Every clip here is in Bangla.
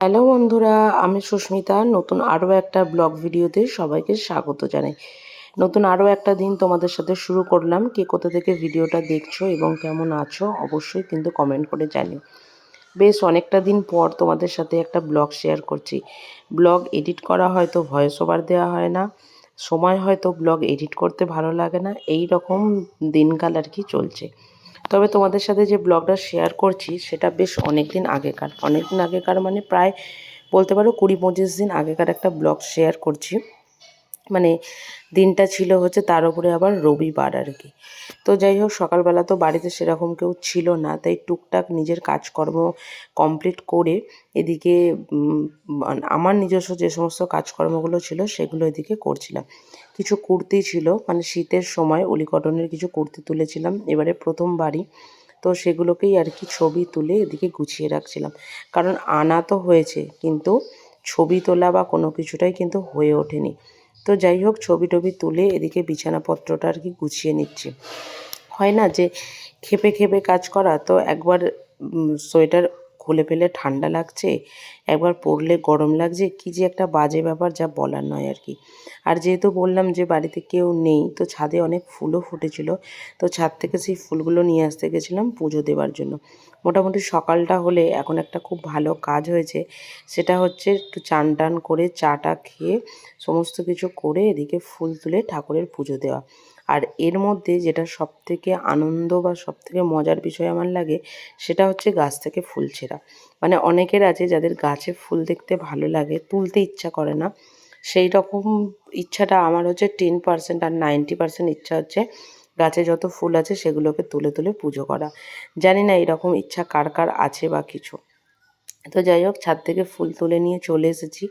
হ্যালো বন্ধুরা, আমি সুস্মিতা। নতুন আরও একটা ব্লগ ভিডিওতে সবাইকে স্বাগত জানাই। নতুন আরও একটা দিন তোমাদের সাথে শুরু করলাম। কে কোথা থেকে ভিডিওটা দেখছো এবং কেমন আছো অবশ্যই কিন্তু কমেন্ট করে জানিও। বেশ অনেকটা দিন পর তোমাদের সাথে একটা ব্লগ শেয়ার করছি। ব্লগ এডিট করা হয়তো ভয়েস ওভার দেওয়া হয় না, সময় হয়তো ব্লগ এডিট করতে ভালো লাগে না, এই রকম দিনকাল আর কি চলছে। তবে তোমাদের সাথে যে ব্লগটা শেয়ার করছি সেটা বেশ অনেক দিন আগেকার মানে প্রায় বলতে পারো 20-25 দিন আগেকার একটা ব্লগ শেয়ার করছি। মানে দিনটা ছিল হচ্ছে তার উপরে আবার রবিবার আর কি। তো যাই হোক, সকালবেলা তো বাড়িতে সেরকম কেউ ছিল না, তাই টুকটাক নিজের কাজকর্ম কমপ্লিট করে এদিকে আমার নিজস্ব যে সমস্ত কাজকর্মগুলো ছিল সেগুলো এদিকে করছিলাম। কিছু কুর্তি ছিল, মানে শীতের সময় উলি কটনের কিছু কুর্তি তুলেছিলাম এবারে প্রথমবারই। তো সেগুলোকেই আর কি ছবি তুলে এদিকে গুছিয়ে রাখছিলাম। কারণ আনা তো হয়েছে, কিন্তু ছবি তোলা বা কোনো কিছুটাই কিন্তু হয়ে ওঠেনি। তো যাই হোক, ছবি টবি তুলে এদিকে বিছানাপত্রটা আর কি গুছিয়ে নিচ্ছি। হয় না যে খেপে খেপে কাজ করা, তো একবার সোয়েটার খুলে ফেলে ঠান্ডা লাগছে, একবার পরলে গরম লাগছে, কী যে একটা বাজে ব্যাপার যা বলার নয় আর কি। আর যেহেতু বললাম যে বাড়িতে কেউ নেই, তো ছাদে অনেক ফুলও ফুটেছিল, তো ছাদ থেকে সেই ফুলগুলো নিয়ে আসতে গেছিলাম পুজো দেওয়ার জন্য। মোটামুটি সকালটা হলে এখন একটা খুব ভালো কাজ হয়েছে, সেটা হচ্ছে একটু চান টান করে চাটা খেয়ে সমস্ত কিছু করে এদিকে ফুল তুলে ঠাকুরের পুজো দেওয়া। আর এর মধ্যে যেটা সবথেকে আনন্দ বা সবথেকে মজার বিষয় আমার লাগে, সেটা হচ্ছে গাছ থেকে ফুল ছেঁড়া। মানে অনেকের আছে যাদের গাছে ফুল দেখতে ভালো লাগে, তুলতে ইচ্ছা করে না, সেই রকম ইচ্ছাটা আমার হচ্ছে 10%, আর 90% ইচ্ছা হচ্ছে গাছে যত ফুল আছে সেগুলোকে তুলে তুলে পুজো করা। জানি না এরকম ইচ্ছা কার কার আছে বা কিছু। তো যাই হোক, ছাদ থেকে ফুল তুলে নিয়ে চলে এসেছি,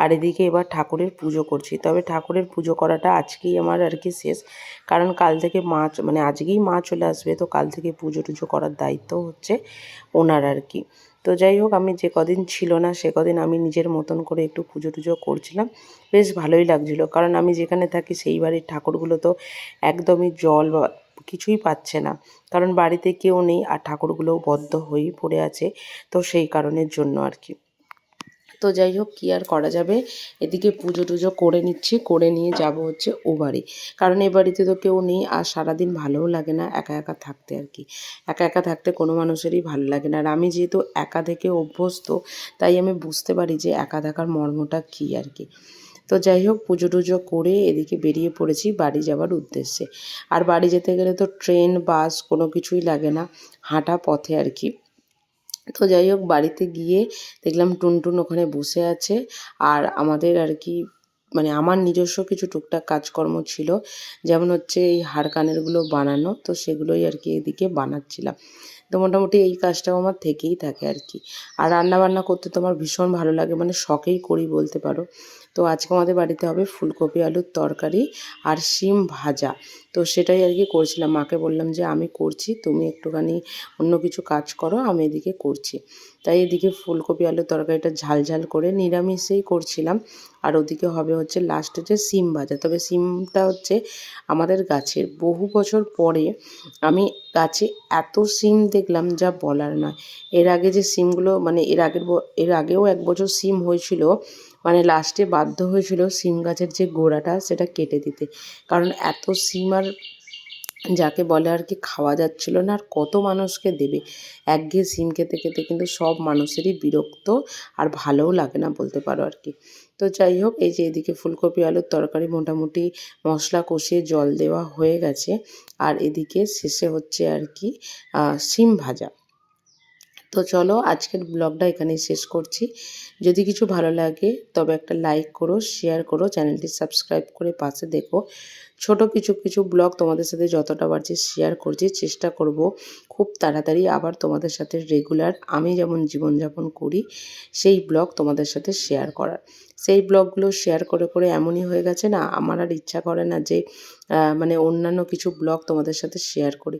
আর এদিকে এবার ঠাকুরের পুজো করছি। তবে ঠাকুরের পুজো করাটা আজকেই আমার আর কি শেষ, কারণ কাল থেকে মা মানে আজকেই মা চলে আসবে, তো কাল থেকে পুজো টুজো করার দায়িত্ব হচ্ছে ওনার আর কি। তো যাই হোক, আমি যে কদিন ছিল না সে কদিন আমি নিজের মতন করে একটু পুজো টুজো করছিলাম। বেশ ভালোই লাগছিলো, কারণ আমি যেখানে থাকি সেই বাড়ির ঠাকুরগুলো তো একদমই জল বা কিছুই পাচ্ছে না, কারণ বাড়িতে কেউ নেই আর ঠাকুরগুলোও বদ্ধ হয়েই পড়ে আছে। তো সেই কারণের জন্য আর কি। তো যাই হোক, কী আর করা যাবে, এদিকে পুজো টুজো করে নিচ্ছি, করে নিয়ে যাব হচ্ছে ও বাড়ি। কারণ এ বাড়িতে তো কেউ নেই, আর সারাদিন ভালোও লাগে না একা একা থাকতে আর কি। একা একা থাকতে কোনো মানুষেরই ভালো লাগে না, আর আমি যেহেতু একা থেকে অভ্যস্ত, তাই আমি বুঝতে পারি যে একা থাকার মর্মটা কী আর কি। তো যাই হোক, পুজো টুজো করে এদিকে বেরিয়ে পড়েছি বাড়ি যাওয়ার উদ্দেশ্যে। আর বাড়ি যেতে গেলে তো ট্রেন বাস কোনো কিছুই লাগে না, হাঁটা পথে আর কি। তো যাই হোক, বাড়িতে গিয়ে দেখলাম টুনটুন ওখানে বসে আছে, আর আমাদের আর কি মানে আমার নিজস্ব কিছু টুকটাক কাজকর্ম ছিল, যেমন হচ্ছে এই হার কানেরগুলো বানানো, তো সেগুলোই আর কি এদিকে বানাচ্ছিলাম। তো মোটামুটি এই কাজটাও আমার থেকেই থাকে আর কি। আর রান্নাবান্না করতে তো আমার ভীষণ ভালো লাগে, মানে শখেই করি বলতে পারো। তো আজকে আমাদের বাড়িতে হবে ফুলকপি আলুর তরকারি আর শিম ভাজা। তো সেটাই আর কি করছিলাম, মাকে বললাম যে আমি করছি, তুমি একটুখানি অন্য কিছু কাজ করো, আমি এদিকে করছি। তাই এদিকে ফুলকপি আলুর তরকারিটা ঝাল ঝাল করে নিরামিষেই করছিলাম, আর ওদিকে হবে হচ্ছে লাস্ট হচ্ছে শিম ভাজা। তবে শিমটা হচ্ছে আমাদের গাছের, বহু বছর পরে আমি গাছে এত শিম দেখলাম যা বলার নয়। এর আগে যে শিমগুলো মানে এর আগেও 1 বছর শিম হয়েছিল, মানে লাস্টে বাধ্য হয়েছিল শিম গাছের যে গোড়াটা সেটা কেটে দিতে, কারণ এত শিম আর যাকে বলে আর কি খাওয়া যাচ্ছিল না, আর কত মানুষকে দেবে। একঘেয়ে শিম খেতে খেতে কিন্তু সব মানুষেরই বিরক্ত, আর ভালোও লাগে না বলতে পারো আর কি। তো যাই হোক, এই যে এদিকে ফুলকপি আলুর তরকারি মোটামুটি মশলা কষিয়ে জল দেওয়া হয়ে গেছে, আর এদিকে শেষে হচ্ছে আর কি শিম ভাজা। তো চলো, আজকের ব্লগটা এখানেই শেষ করছি। যদি কিছু ভালো লাগে তবে একটা লাইক করো, শেয়ার করো, চ্যানেলটি সাবস্ক্রাইব করে পাশে দেখো। ছোট কিছু কিছু ব্লগ তোমাদের সাথে যতটা পারছি শেয়ার করছি, চেষ্টা করব খুব তাড়াতাড়ি আবার তোমাদের সাথে রেগুলার আমি যেমন জীবনযাপন করি সেই ব্লগ তোমাদের সাথে শেয়ার করার। সেই ব্লগগুলো শেয়ার করে করে এমনই হয়ে গেছে না, আমার আর ইচ্ছা করে না যে মানে অন্যান্য কিছু ব্লগ তোমাদের সাথে শেয়ার করি।